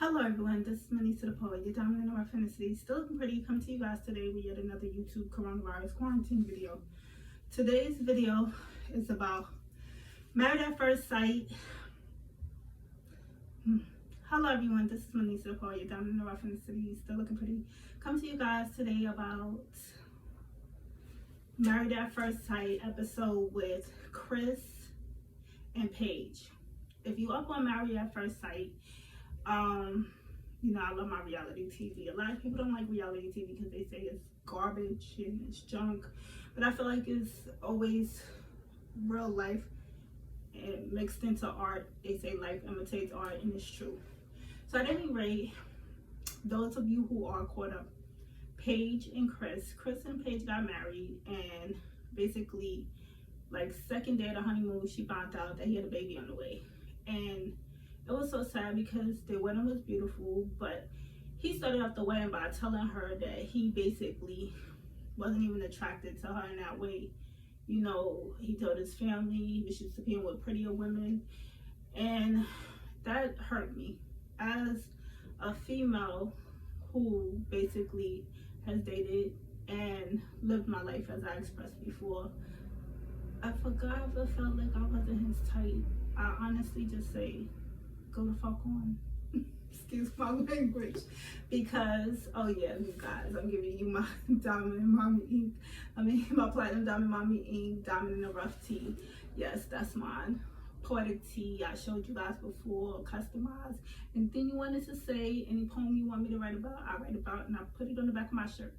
Hello everyone, this is Manisa the Poet, your dominant in our fantasy. Still looking pretty, come to you guys today with yet another YouTube coronavirus quarantine video. Today's video is about Married at First Sight. Hello everyone, this is Manisa the Poet, your dominant in our fantasy. Still looking pretty, come to you guys today about Married at First Sight episode with Chris and Paige. If you up on Married at First Sight, I love my reality TV. A lot of people don't like reality TV because they say it's garbage and it's junk, but I feel like it's always real life and mixed into art. They say life imitates art, and it's true. So at any rate, those of you who are caught up, Paige and Chris and Paige got married, and basically like second day of the honeymoon she found out that he had a baby on the way. And it was so sad because their wedding was beautiful, but he started off the wedding by telling her that he basically wasn't even attracted to her in that way. He told his family he was used to being with prettier women, and that hurt me as a female who basically has dated and lived my life as I expressed before. I forgot if it felt like I wasn't his type. I honestly just say, go the fuck on. Excuse my language. Because, oh yeah, you guys, I'm giving you my Diamond Mommy ink. My Platinum Diamond Mommy ink, Diamond in the Rough tea. Yes, that's mine. Poetic tea, I showed you guys before, customized. Anything you wanted to say, any poem you want me to write about, I write about, and I put it on the back of my shirt.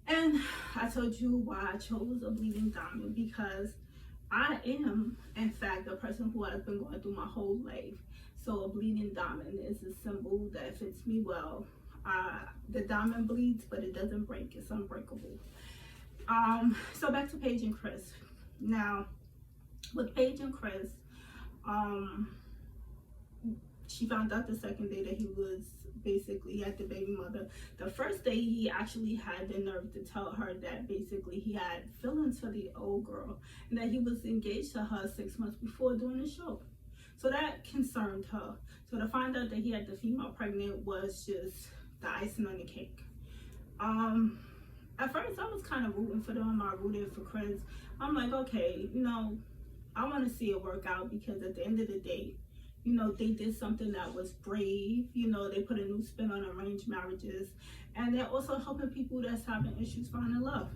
And I told you why I chose a bleeding diamond, because I am, in fact, a person who has been going through my whole life. So a bleeding diamond is a symbol that fits me well. The diamond bleeds, but it doesn't break. It's unbreakable. So back to Paige and Chris. Now, with Paige and Chris, she found out the second day that he was basically at the baby mother. The first day, he actually had the nerve to tell her that basically he had feelings for the old girl and that he was engaged to her 6 months before doing the show. So that concerned her. So to find out that he had the female pregnant was just the icing on the cake. At first I was kind of rooting for them. I rooted for Chris. I'm like, okay, I want to see it work out, because at the end of the day, they did something that was brave. They put a new spin on arranged marriages, and they're also helping people that's having issues finding love.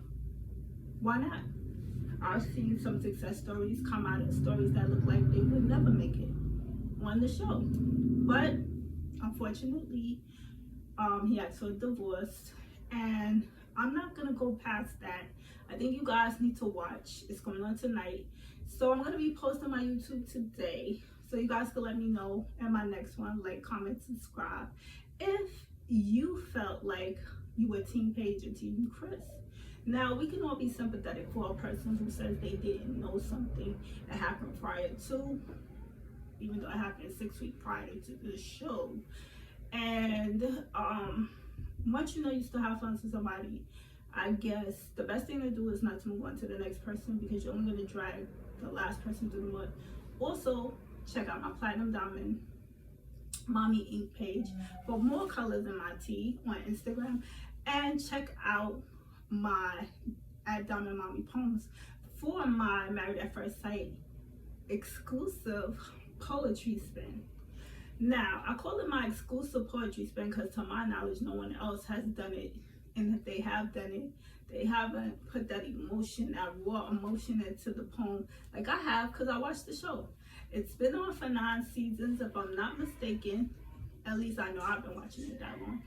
Why not? I've seen some success stories come out of stories that look like they would never make it on the show, but unfortunately, he asked for a divorce, and I'm not gonna go past that. I think you guys need to watch. It's going on tonight, so I'm gonna be posting my YouTube today, so you guys can let me know in my next one. Like, comment, subscribe if you felt like you were Team Paige or Team Chris. Now, we can all be sympathetic for a person who says they didn't know something that happened prior to, even though it happened 6 weeks prior to the show. And once you still have fun with somebody, I guess the best thing to do is not to move on to the next person, because you're only going to drag the last person through the mud. Also, check out my Platinum Diamond Mommy ink page for more colors in my tea on Instagram, and check out my @Diamond Mommy Poems for my Married at First Sight exclusive poetry spin. Now, I call it my exclusive poetry spin because to my knowledge no one else has done it, and if they have done it, they haven't put that emotion, that raw emotion into the poem like I have, because I watched the show. It's been on for 9 seasons if I'm not mistaken. At least I know I've been watching it that long.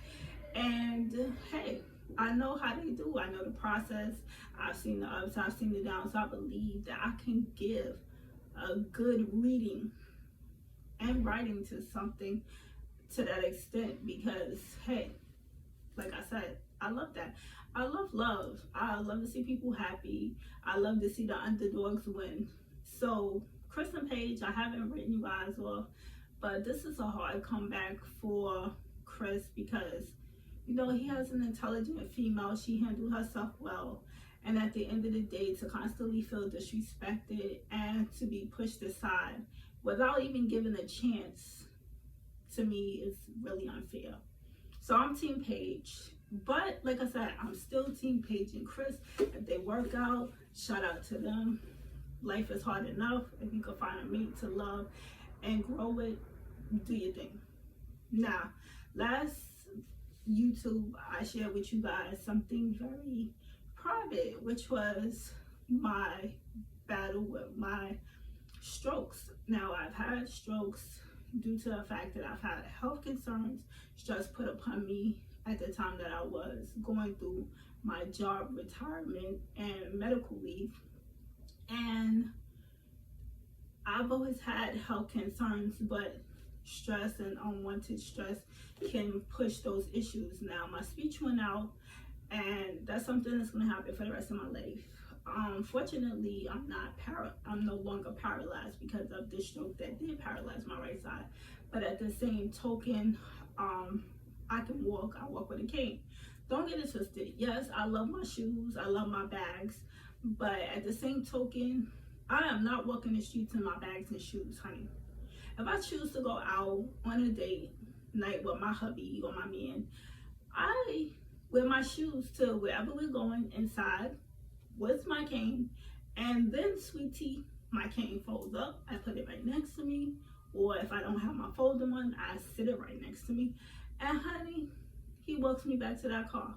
And hey, I know how they do. I know the process. I've seen the ups, I've seen the downs. So I believe that I can give a good reading and writing to something to that extent, because hey, like I said, I love that. I love love. I love to see people happy. I love to see the underdogs win. So Chris and Paige, I haven't written you guys off, but this is a hard comeback for Chris, because he has an intelligent female. She handled herself well. And at the end of the day, to constantly feel disrespected and to be pushed aside without even given a chance to me is really unfair. So I'm Team Paige. But like I said, I'm still Team Paige and Chris. If they work out, shout out to them. Life is hard enough. If you can find a mate to love and grow with, do your thing. Now, last YouTube, I shared with you guys something very private, which was my battle with my strokes. Now, I've had strokes due to the fact that I've had health concerns, stress put upon me at the time that I was going through my job retirement and medical leave. And I've always had health concerns, but stress and unwanted stress can push those issues. Now, my speech went out, and that's something that's going to happen for the rest of my life. Fortunately, I'm no longer paralyzed because of the stroke that did paralyze my right side. But at the same token, I can walk. I walk with a cane. Don't get it twisted. Yes, I love my shoes. I love my bags. But at the same token, I am not walking the streets in my bags and shoes, honey. If I choose to go out on a date night with my hubby or my man, I wear my shoes to wherever we're going inside with my cane, and then sweetie, my cane folds up. I put it right next to me, or if I don't have my folder on, I sit it right next to me. And honey, he walks me back to that car.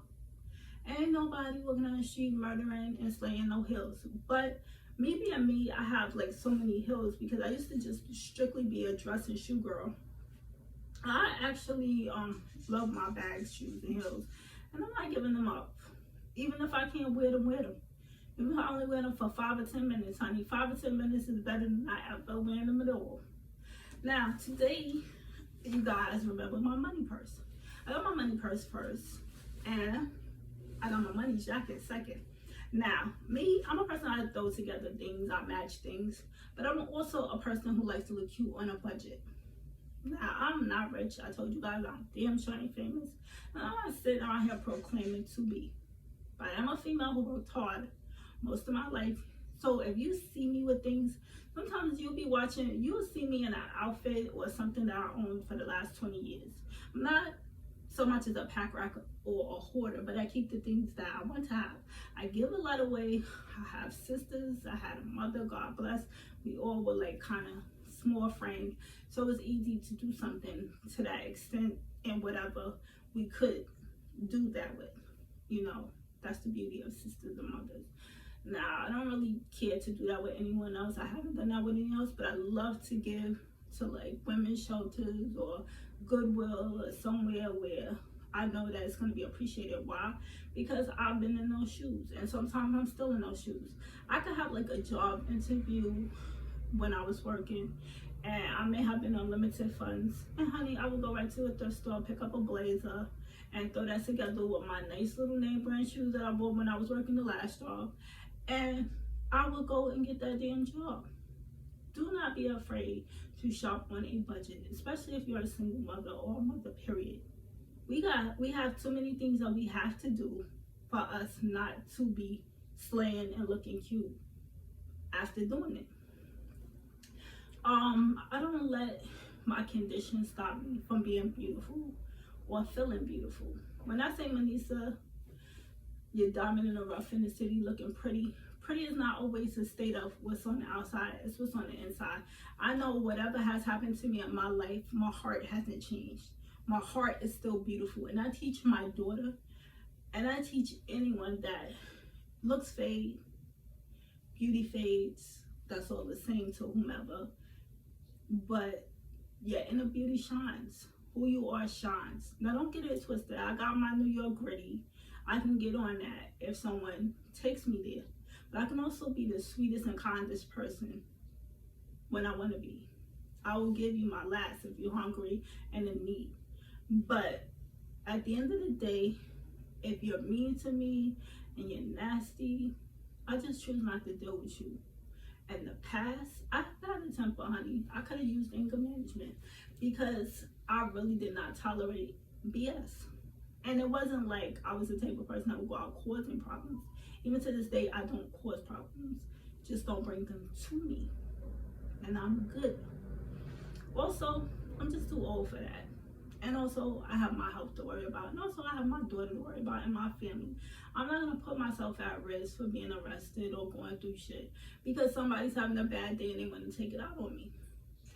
Ain't nobody walking down the street murdering and slaying no hills. But me being me, I have like so many hills because I used to just strictly be a dress and shoe girl. I actually love my bags, shoes, and heels, and I'm not giving them up. Even if I can't wear them, wear them. Even if I only wear them for 5 or 10 minutes, honey, 5 or 10 minutes is better than I ever wearing them at all. Now, today, you guys remember my money purse. I got my money purse first, and I got my money jacket second. Now, me, I'm a person that throw together things, I match things, but I'm also a person who likes to look cute on a budget. Now, I'm not rich. I told you guys I'm damn sure ain't famous. And I'm not sitting around here proclaiming to be. But I am a female who worked hard most of my life. So if you see me with things, sometimes you'll see me in an outfit or something that I owned for the last 20 years. I'm not so much as a pack rat or a hoarder, but I keep the things that I want to have. I give a lot away. I have sisters. I had a mother, God bless. We all were like kind of small framed, so it was easy to do something to that extent, and whatever we could do that with, you know, that's the beauty of sisters and mothers. Now, I don't really care to do that with anyone else. I haven't done that with anyone else, but I love to give to like women's shelters or Goodwill or somewhere where I know that it's going to be appreciated. Why? Because I've been in those shoes, and sometimes I'm still in those shoes. I could have like a job interview when I was working, and I may have been on limited funds, and honey, I would go right to a thrift store, pick up a blazer, and throw that together with my nice little name brand shoes that I bought when I was working the last job, and I would go and get that damn job. Do not be afraid to shop on a budget, especially if you're a single mother or a mother, period. We have too many things that we have to do for us not to be slaying and looking cute after doing it. I don't let my condition stop me from being beautiful or feeling beautiful. When I say, Manisa, you're diamond in the rough in the city looking pretty, pretty is not always a state of what's on the outside, it's what's on the inside. I know whatever has happened to me in my life, my heart hasn't changed. My heart is still beautiful. And I teach my daughter, and I teach anyone that looks fade, beauty fades, that's all the same to whomever. But yeah, inner beauty shines. Who you are shines. Now don't get it twisted. I got my New York gritty. I can get on that if someone takes me there. But I can also be the sweetest and kindest person when I want to be. I will give you my last if you're hungry and in need. But at the end of the day, if you're mean to me and you're nasty, I just choose not to deal with you. In the past, I had a temper, honey. I could have used anger management because I really did not tolerate BS. And it wasn't like I was the type of person that would go out causing problems. Even to this day, I don't cause problems. Just don't bring them to me. And I'm good. Also, I'm I'm just too old for that. And also, I have my health to worry about. And also, I have my daughter to worry about and my family. I'm not going to put myself at risk for being arrested or going through shit because somebody's having a bad day and they want to take it out on me.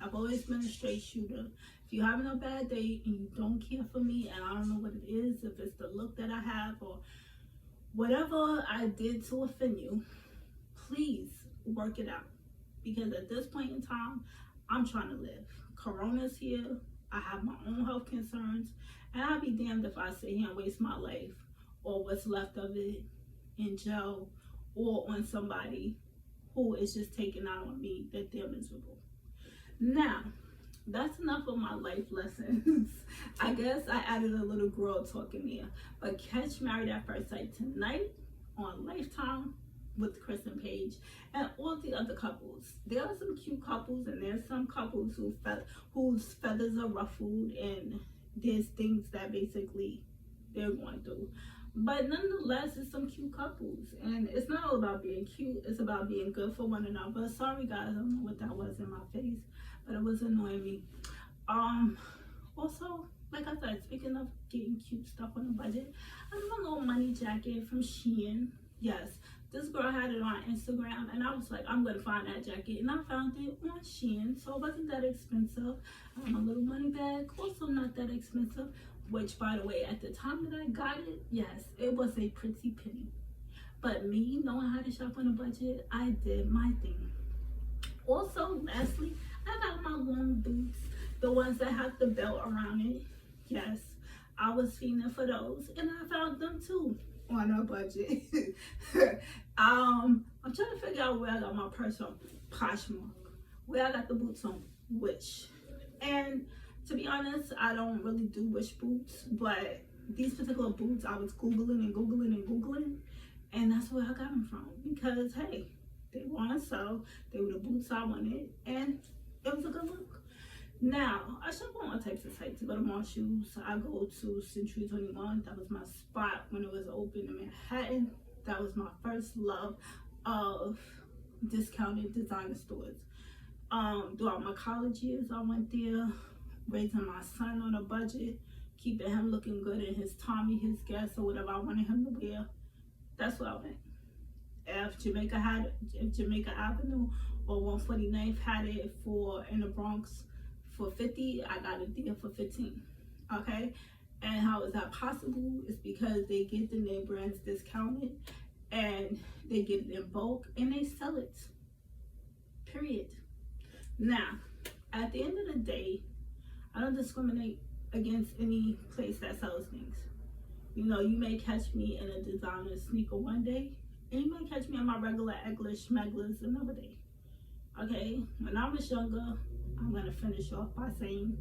I've always been a straight shooter. If you're having a bad day and you don't care for me and I don't know what it is, if it's the look that I have or whatever I did to offend you, please work it out. Because at this point in time, I'm trying to live. Corona's here. I have my own health concerns. And I'll be damned if I sit here and waste my life or what's left of it in jail or on somebody who is just taking out on me that they're miserable. Now, that's enough of my life lessons. I guess I added a little girl talk in there. But catch Married at First Sight tonight on Lifetime with Chris and Paige and all the other couples. There are some cute couples and there's some couples whose feathers are ruffled and there's things that basically they're going through. But nonetheless, it's some cute couples and it's not all about being cute, it's about being good for one another. Sorry guys, I don't know what that was in my face, but it was annoying me. Also, like I said, speaking of getting cute stuff on a budget, I have a little money jacket from Shein. Yes, this girl had it on Instagram and I was like, I'm gonna find that jacket, and I found it on Shein, so it wasn't that expensive. My little money bag, also not that expensive, which by the way, at the time that I got it, yes, it was a pretty penny. But me knowing how to shop on a budget, I did my thing. Also, lastly, I got my long boots, the ones that have the belt around it. Yes, I was fiending for those, and I found them too on a budget. I'm trying to figure out where I got my purse from. Poshmark. Where I got the boots on. Wish. And to be honest, I don't really do Wish boots, but these particular boots I was googling, and that's where I got them from. Because hey, they were on sale. They were the boots I wanted, and it was a good look. Now, I shop on all types of sites. I go to Marshalls. I go to Century 21. That was my spot when it was open in Manhattan. That was my first love of discounted designer stores. Throughout my college years, I went there, raising my son on a budget, keeping him looking good in his Tommy, his Guess, or whatever I wanted him to wear. That's where I went. If Jamaica Avenue or 149th had it in the Bronx for 50, I got it there for 15. Okay, and how is that possible? It's because they get the name brands discounted and they get it in bulk and they sell it, period. Now, at the end of the day, I don't discriminate against any place that sells things. You know, you may catch me in a designer sneaker one day, and you may catch me in my regular English schmeglers another day. Okay, when I was younger, I'm going to finish off by saying,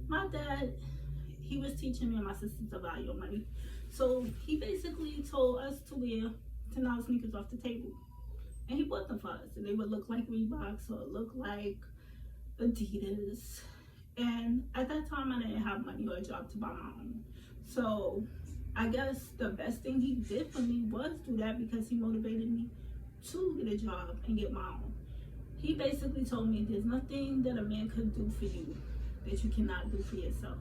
my dad, he was teaching me and my sisters the value of money. So he basically told us to wear $10 sneakers off the table. And he bought them for us. And they would look like Reeboks or look like Adidas. And at that time, I didn't have money or a job to buy my own. So I guess the best thing he did for me was do that because he motivated me to get a job and get my own. He basically told me there's nothing that a man could do for you that you cannot do for yourself.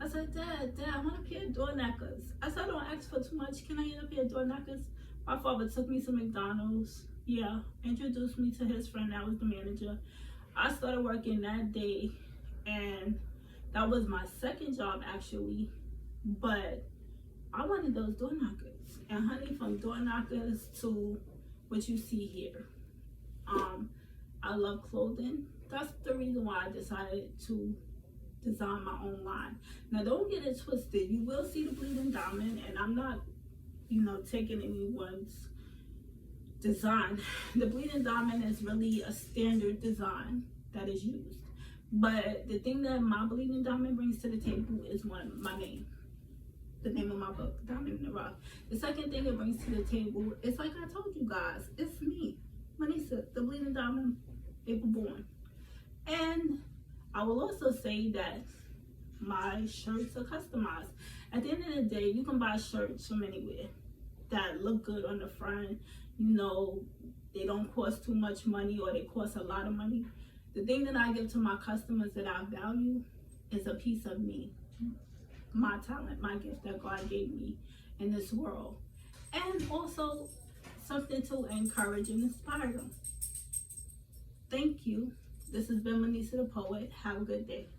I said, Dad, I want a pair of door knockers. I said, I don't ask for too much. Can I get a pair of door knockers? My father took me to McDonald's. Yeah, introduced me to his friend that was the manager. I started working that day, and that was my second job actually. But I wanted those door knockers. And honey, from door knockers to what you see here. I love clothing. That's the reason why I decided to design my own line. Now don't get it twisted. You will see the bleeding diamond, and I'm not, taking anyone's design. The bleeding diamond is really a standard design that is used. But the thing that my bleeding diamond brings to the table is my name. The name of my book, Diamond in the Rough. The second thing it brings to the table is, like I told you guys, it's me, Manisa, the bleeding diamond, April born. And I will also say that my shirts are customized. At the end of the day, you can buy shirts from anywhere that look good on the front. They don't cost too much money or they cost a lot of money. The thing that I give to my customers that I value is a piece of me, my talent, my gift that God gave me in this world. And also something to encourage and inspire them. Thank you. This has been Manisa the Poet. Have a good day.